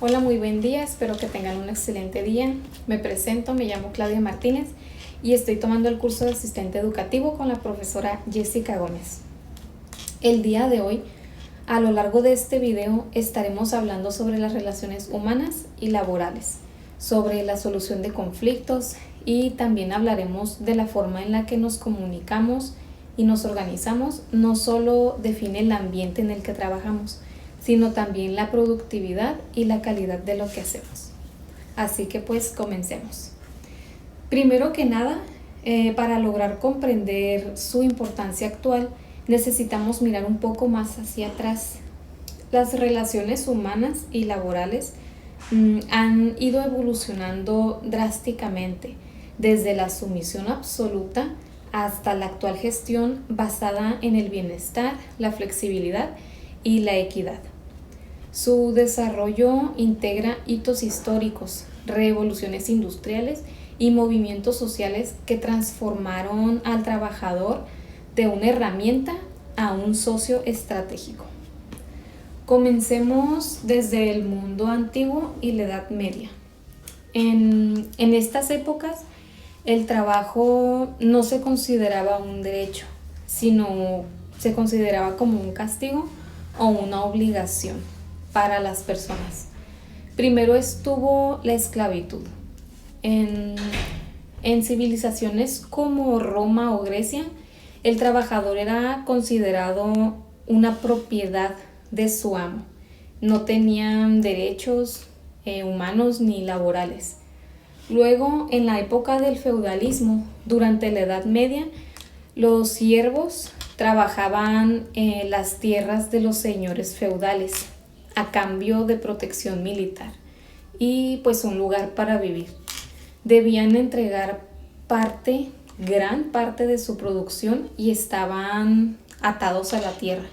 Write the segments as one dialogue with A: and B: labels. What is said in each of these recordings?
A: Hola, muy buen día, espero que tengan un excelente día. Me presento, me llamo Claudia Martínez y estoy tomando el curso de asistente educativo con la profesora Jessica Gómez. El día de hoy, a lo largo de este video, estaremos hablando sobre las relaciones humanas y laborales, sobre la solución de conflictos y también hablaremos de la forma en la que nos comunicamos y nos organizamos. No solo define el ambiente en el que trabajamos, sino también la productividad y la calidad de lo que hacemos. Así que pues comencemos. Primero que nada, para lograr comprender su importancia actual, necesitamos mirar un poco más hacia atrás. Las relaciones humanas y laborales han ido evolucionando drásticamente, desde la sumisión absoluta hasta la actual gestión basada en el bienestar, la flexibilidad y la equidad. Su desarrollo integra hitos históricos, revoluciones industriales y movimientos sociales que transformaron al trabajador de una herramienta a un socio estratégico. Comencemos desde el mundo antiguo y la Edad Media. En estas épocas, el trabajo no se consideraba un derecho, sino se consideraba como un castigo o una obligación para las personas. Primero estuvo la esclavitud. En civilizaciones como Roma o Grecia, el trabajador era considerado una propiedad de su amo. No tenían derechos humanos ni laborales. Luego, en la época del feudalismo, durante la Edad Media, los siervos trabajaban en las tierras de los señores feudales a cambio de protección militar y pues un lugar para vivir. Debían entregar gran parte de su producción y estaban atados a la tierra.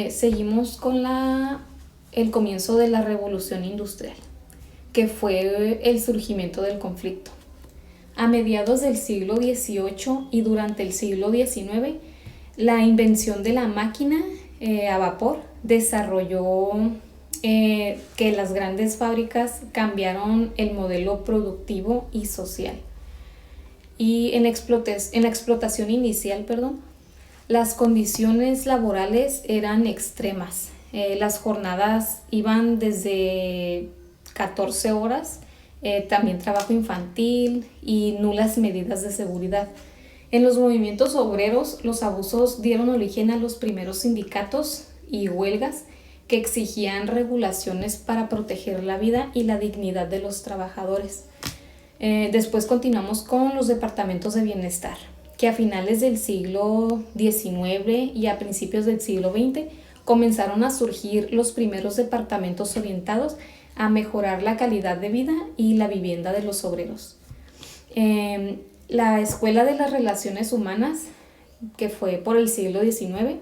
A: Seguimos con el comienzo de la Revolución Industrial, que fue el surgimiento del conflicto. A mediados del siglo XVIII y durante el siglo XIX, la invención de la máquina a vapor desarrolló que las grandes fábricas cambiaron el modelo productivo y social. Y en la explotación inicial, las condiciones laborales eran extremas. Las jornadas iban desde 14 horas, también trabajo infantil y nulas medidas de seguridad. En los movimientos obreros, los abusos dieron origen a los primeros sindicatos y huelgas que exigían regulaciones para proteger la vida y la dignidad de los trabajadores. Después continuamos con los departamentos de bienestar, que a finales del siglo XIX y a principios del siglo XX comenzaron a surgir los primeros departamentos orientados a mejorar la calidad de vida y la vivienda de los obreros. La Escuela de las Relaciones Humanas, que fue por el siglo XIX,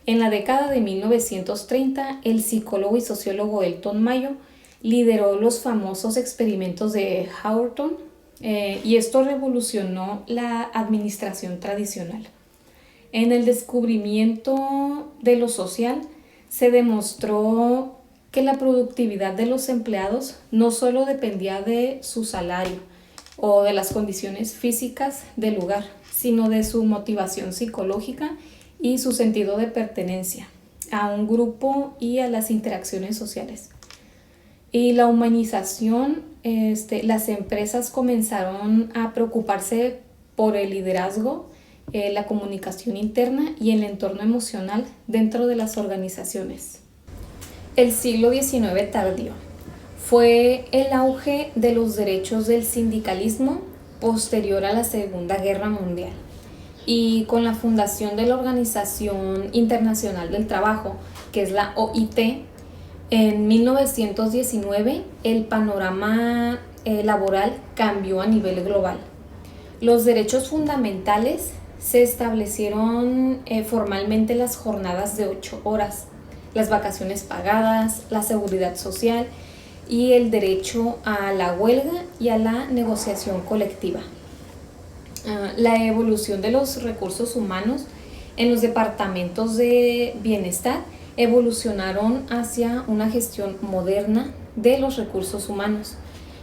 A: en la década de 1930, el psicólogo y sociólogo Elton Mayo lideró los famosos experimentos de Hawthorne y esto revolucionó la administración tradicional. En el descubrimiento de lo social, se demostró que la productividad de los empleados no solo dependía de su salario o de las condiciones físicas del lugar, sino de su motivación psicológica y su sentido de pertenencia a un grupo y a las interacciones sociales. Y la humanización, las empresas comenzaron a preocuparse por el liderazgo, la comunicación interna y el entorno emocional dentro de las organizaciones. El siglo XIX tardío fue el auge de los derechos del sindicalismo posterior a la Segunda Guerra Mundial. Y con la fundación de la Organización Internacional del Trabajo, que es la OIT, en 1919 el panorama laboral cambió a nivel global. Los derechos fundamentales se establecieron formalmente las jornadas de 8 horas, las vacaciones pagadas, la seguridad social y el derecho a la huelga y a la negociación colectiva. La evolución de los recursos humanos en los departamentos de bienestar evolucionaron hacia una gestión moderna de los recursos humanos,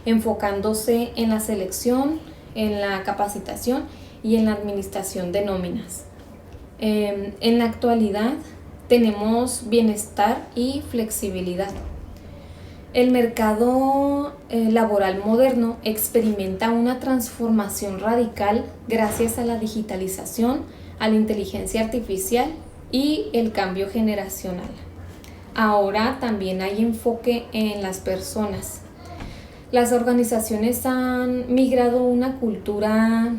A: enfocándose en la selección, en la capacitación y en la administración de nóminas. En la actualidad tenemos bienestar y flexibilidad. El mercado laboral moderno experimenta una transformación radical gracias a la digitalización, a la inteligencia artificial y el cambio generacional. Ahora también hay enfoque en las personas. Las organizaciones han migrado a una cultura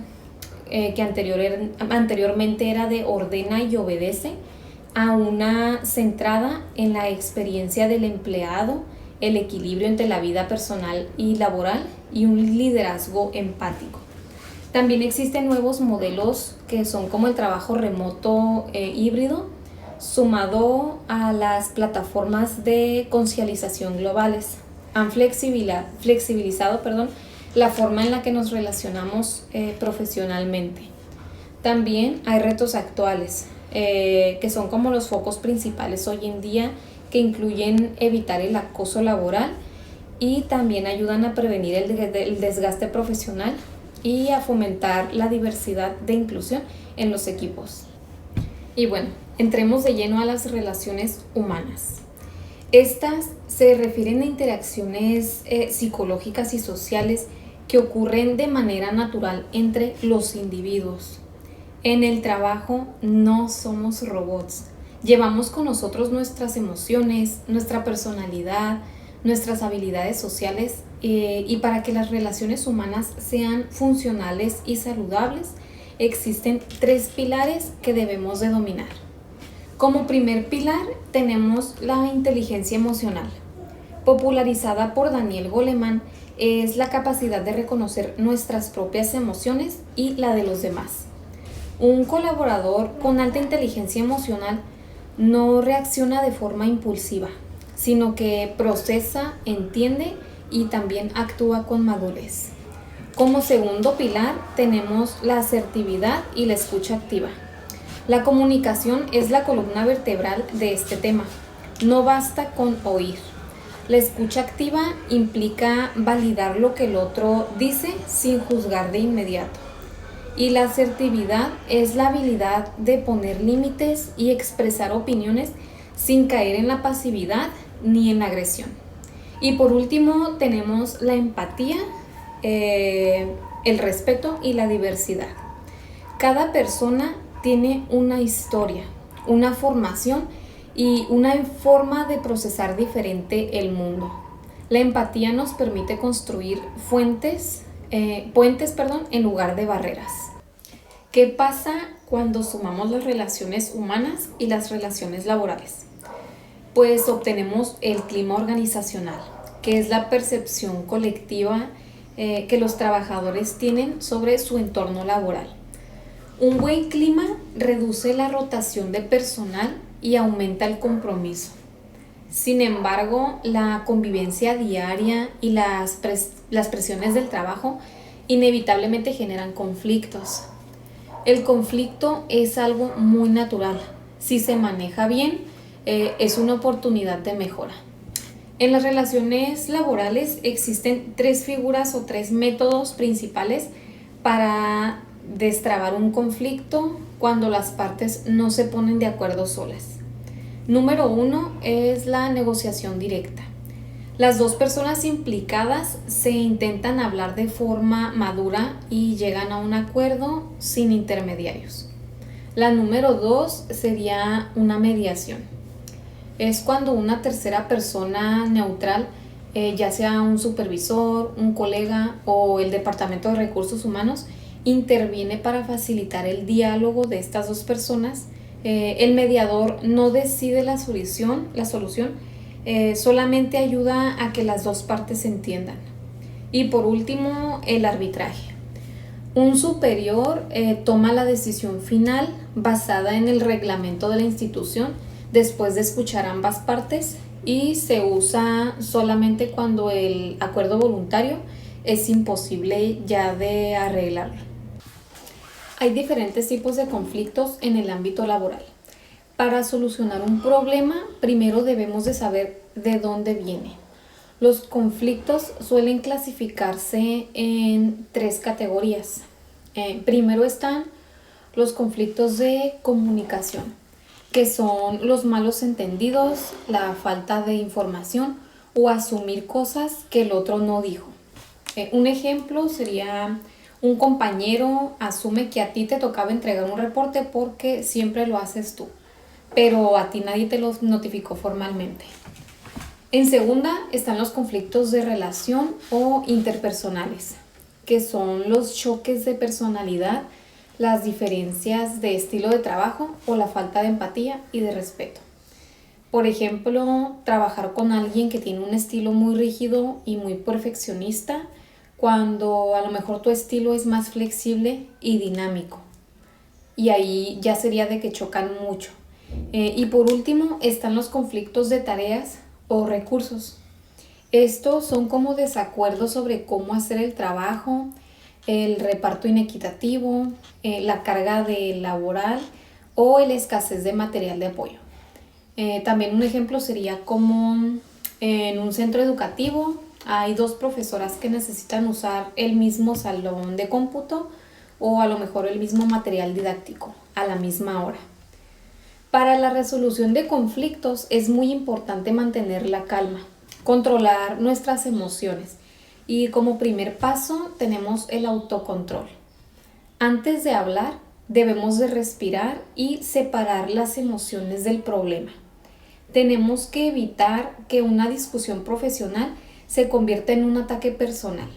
A: que anteriormente era de ordena y obedece, a una centrada en la experiencia del empleado, el equilibrio entre la vida personal y laboral y un liderazgo empático. También existen nuevos modelos que son como el trabajo remoto híbrido, sumado a las plataformas de concialización globales. Han flexibilizado la forma en la que nos relacionamos profesionalmente. También hay retos actuales que son como los focos principales hoy en día, que incluyen evitar el acoso laboral y también ayudan a prevenir el desgaste profesional y a fomentar la diversidad de inclusión en los equipos. Y bueno, entremos de lleno a las relaciones humanas. Estas se refieren a interacciones psicológicas y sociales que ocurren de manera natural entre los individuos. En el trabajo no somos robots. Llevamos con nosotros nuestras emociones, nuestra personalidad, nuestras habilidades sociales y para que las relaciones humanas sean funcionales y saludables, existen 3 pilares que debemos de dominar. Como primer pilar tenemos la inteligencia emocional. Popularizada por Daniel Goleman, es la capacidad de reconocer nuestras propias emociones y la de los demás. Un colaborador con alta inteligencia emocional no reacciona de forma impulsiva, sino que procesa, entiende y también actúa con madurez. Como segundo pilar tenemos la asertividad y la escucha activa. La comunicación es la columna vertebral de este tema. No basta con oír. La escucha activa implica validar lo que el otro dice sin juzgar de inmediato. Y la asertividad es la habilidad de poner límites y expresar opiniones sin caer en la pasividad ni en la agresión. Y por último tenemos la empatía, el respeto y la diversidad. Cada persona tiene una historia, una formación y una forma de procesar diferente el mundo. La empatía nos permite construir puentes en lugar de barreras. ¿Qué pasa cuando sumamos las relaciones humanas y las relaciones laborales? Pues obtenemos el clima organizacional, que es la percepción colectiva que los trabajadores tienen sobre su entorno laboral. Un buen clima reduce la rotación de personal y aumenta el compromiso. Sin embargo, la convivencia diaria y las presiones del trabajo inevitablemente generan conflictos. El conflicto es algo muy natural. Si se maneja bien, es una oportunidad de mejora. En las relaciones laborales existen 3 figuras o 3 métodos principales para destrabar un conflicto cuando las partes no se ponen de acuerdo solas. Número 1 es la negociación directa. Las 2 personas implicadas se intentan hablar de forma madura y llegan a un acuerdo sin intermediarios. La número 2 sería una mediación. Es cuando una tercera persona neutral, ya sea un supervisor, un colega o el Departamento de Recursos Humanos, interviene para facilitar el diálogo de estas 2 personas. El mediador no decide la solución, solamente ayuda a que las 2 partes se entiendan. Y por último, el arbitraje. Un superior toma la decisión final basada en el reglamento de la institución después de escuchar ambas partes y se usa solamente cuando el acuerdo voluntario es imposible ya de arreglarlo. Hay diferentes tipos de conflictos en el ámbito laboral. Para solucionar un problema, primero debemos de saber de dónde viene. Los conflictos suelen clasificarse en 3 categorías. Primero están los conflictos de comunicación, que son los malos entendidos, la falta de información o asumir cosas que el otro no dijo. Un ejemplo sería: un compañero asume que a ti te tocaba entregar un reporte porque siempre lo haces tú, pero a ti nadie te lo notificó formalmente. En segunda están los conflictos de relación o interpersonales, que son los choques de personalidad, las diferencias de estilo de trabajo o la falta de empatía y de respeto. Por ejemplo, trabajar con alguien que tiene un estilo muy rígido y muy perfeccionista, cuando a lo mejor tu estilo es más flexible y dinámico. Y ahí ya sería de que chocan mucho. Y por último están los conflictos de tareas o recursos. Estos son como desacuerdos sobre cómo hacer el trabajo, el reparto inequitativo, la carga laboral o la escasez de material de apoyo. También un ejemplo sería como en un centro educativo hay 2 profesoras que necesitan usar el mismo salón de cómputo o a lo mejor el mismo material didáctico a la misma hora. Para la resolución de conflictos es muy importante mantener la calma, controlar nuestras emociones, y como primer paso tenemos el autocontrol. Antes de hablar debemos de respirar y separar las emociones del problema. Tenemos que evitar que una discusión profesional se convierta en un ataque personal.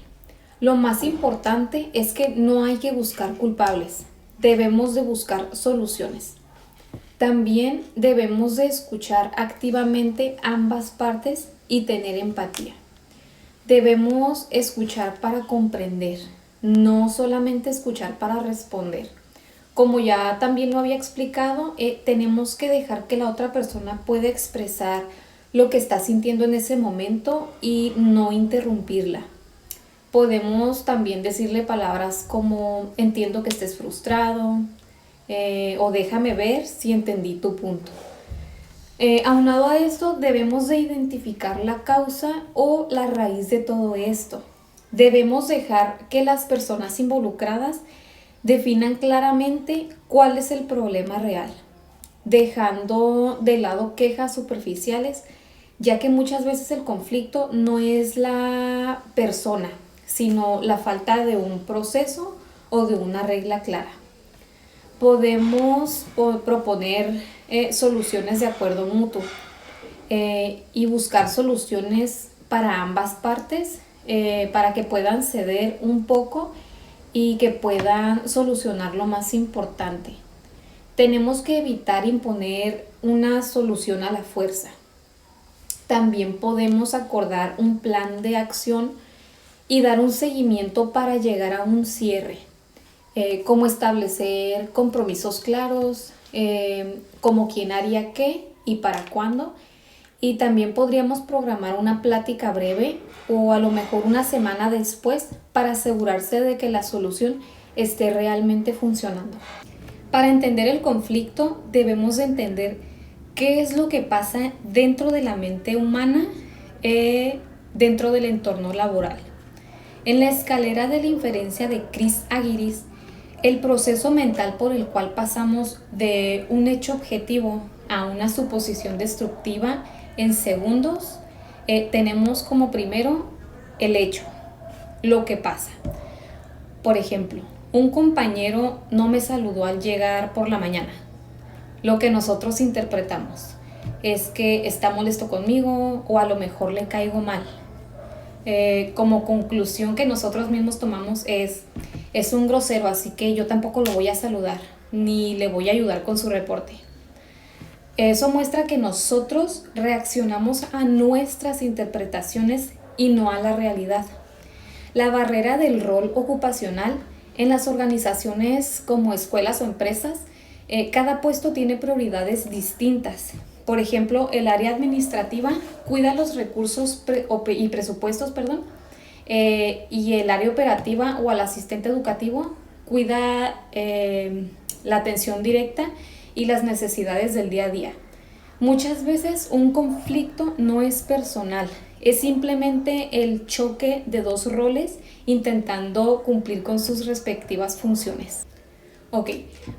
A: Lo más importante es que no hay que buscar culpables, debemos de buscar soluciones. También debemos de escuchar activamente ambas partes y tener empatía. Debemos escuchar para comprender, no solamente escuchar para responder. Como ya también lo había explicado, tenemos que dejar que la otra persona pueda expresar lo que está sintiendo en ese momento y no interrumpirla. Podemos también decirle palabras como: entiendo que estés frustrado, o déjame ver si entendí tu punto. Aunado a esto, debemos de identificar la causa o la raíz de todo esto. Debemos dejar que las personas involucradas definan claramente cuál es el problema real, dejando de lado quejas superficiales, ya que muchas veces el conflicto no es la persona, sino la falta de un proceso o de una regla clara. Podemos proponer soluciones de acuerdo mutuo y buscar soluciones para ambas partes, para que puedan ceder un poco y que puedan solucionar lo más importante. Tenemos que evitar imponer una solución a la fuerza. También podemos acordar un plan de acción y dar un seguimiento para llegar a un cierre. Cómo establecer compromisos claros, como quién haría qué y para cuándo. Y también podríamos programar una plática breve o a lo mejor una semana después para asegurarse de que la solución esté realmente funcionando. Para entender el conflicto debemos de entender qué es lo que pasa dentro de la mente humana, dentro del entorno laboral. En la escalera de la inferencia de Chris Argyris, el proceso mental por el cual pasamos de un hecho objetivo a una suposición destructiva en segundos, tenemos como primero el hecho, lo que pasa. Por ejemplo, un compañero no me saludó al llegar por la mañana. Lo que nosotros interpretamos es que está molesto conmigo o a lo mejor le caigo mal. Como conclusión que nosotros mismos tomamos es un grosero, así que yo tampoco lo voy a saludar ni le voy a ayudar con su reporte. Eso muestra que nosotros reaccionamos a nuestras interpretaciones y no a la realidad. La barrera del rol ocupacional en las organizaciones como escuelas o empresas, cada puesto tiene prioridades distintas. Por ejemplo, el área administrativa cuida los recursos y presupuestos, y el área operativa o el asistente educativo cuida la atención directa y las necesidades del día a día. Muchas veces un conflicto no es personal, es simplemente el choque de dos roles intentando cumplir con sus respectivas funciones. Ok,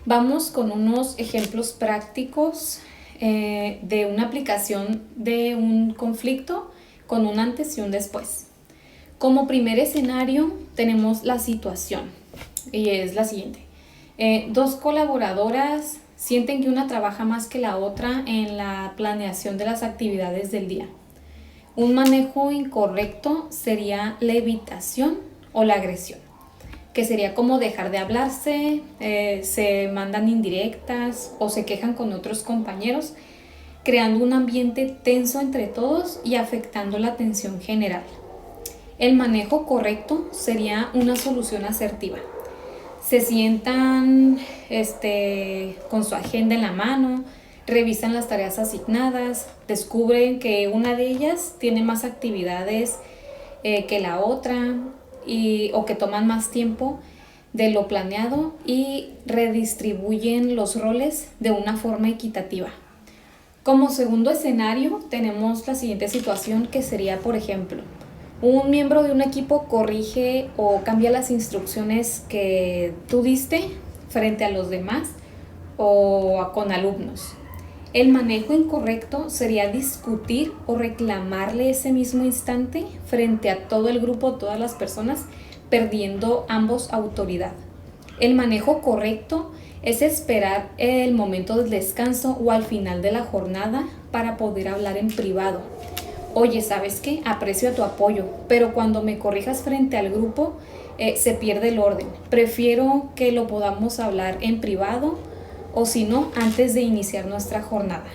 A: vamos con unos ejemplos prácticos de una aplicación de un conflicto con un antes y un después. Como primer escenario tenemos la situación y es la siguiente. Dos colaboradoras sienten que una trabaja más que la otra en la planeación de las actividades del día. Un manejo incorrecto sería la evitación o la agresión, que sería como dejar de hablarse, se mandan indirectas o se quejan con otros compañeros, creando un ambiente tenso entre todos y afectando la atención general. El manejo correcto sería una solución asertiva. Se sientan con su agenda en la mano, revisan las tareas asignadas, descubren que una de ellas tiene más actividades que la otra o que toman más tiempo de lo planeado y redistribuyen los roles de una forma equitativa. Como segundo escenario tenemos la siguiente situación que sería, por ejemplo, un miembro de un equipo corrige o cambia las instrucciones que tú diste frente a los demás o con alumnos. El manejo incorrecto sería discutir o reclamarle ese mismo instante frente a todo el grupo, todas las personas, perdiendo ambos autoridad. El manejo correcto es esperar el momento del descanso o al final de la jornada para poder hablar en privado. Oye, ¿sabes qué? Aprecio tu apoyo, pero cuando me corrijas frente al grupo, se pierde el orden. Prefiero que lo podamos hablar en privado o si no, antes de iniciar nuestra jornada.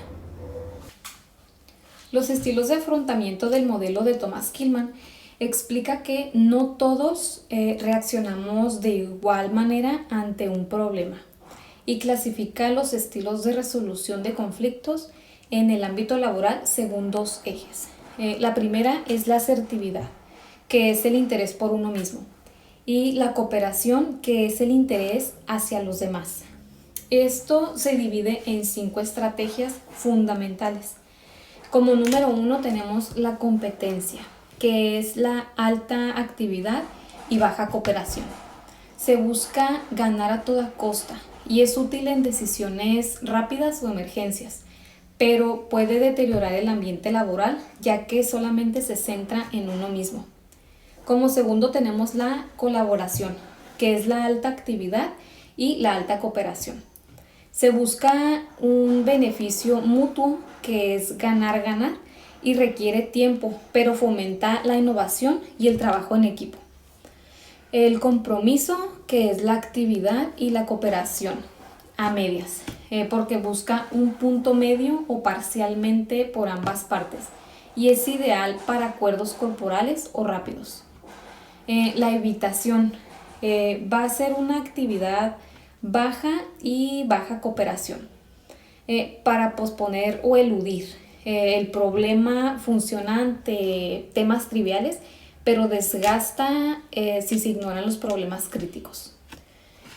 A: Los estilos de afrontamiento del modelo de Thomas Kilmann explica que no todos reaccionamos de igual manera ante un problema y clasifica los estilos de resolución de conflictos en el ámbito laboral según dos ejes. La primera es la asertividad, que es el interés por uno mismo, y la cooperación, que es el interés hacia los demás. Esto se divide en 5 estrategias fundamentales. Como número 1 tenemos la competencia, que es la alta actividad y baja cooperación. Se busca ganar a toda costa y es útil en decisiones rápidas o emergencias, pero puede deteriorar el ambiente laboral ya que solamente se centra en uno mismo. Como segundo tenemos la colaboración, que es la alta actividad y la alta cooperación. Se busca un beneficio mutuo, que es ganar-ganar, y requiere tiempo, pero fomenta la innovación y el trabajo en equipo. El compromiso, que es la actividad y la cooperación a medias, porque busca un punto medio o parcialmente por ambas partes y es ideal para acuerdos corporales o rápidos. La evitación va a ser una actividad baja y baja cooperación para posponer o eludir. El problema funciona ante temas triviales, pero desgasta si se ignoran los problemas críticos.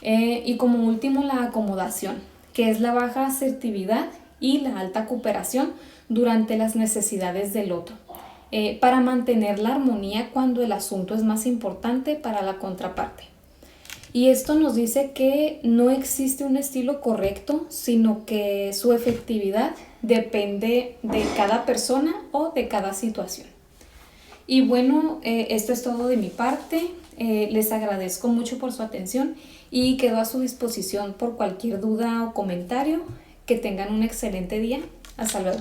A: Y como último, la acomodación, que es la baja asertividad y la alta cooperación durante las necesidades del otro, para mantener la armonía cuando el asunto es más importante para la contraparte. Y esto nos dice que no existe un estilo correcto, sino que su efectividad depende de cada persona o de cada situación. Y bueno, esto es todo de mi parte. Les agradezco mucho por su atención y quedo a su disposición por cualquier duda o comentario. Que tengan un excelente día. Hasta luego.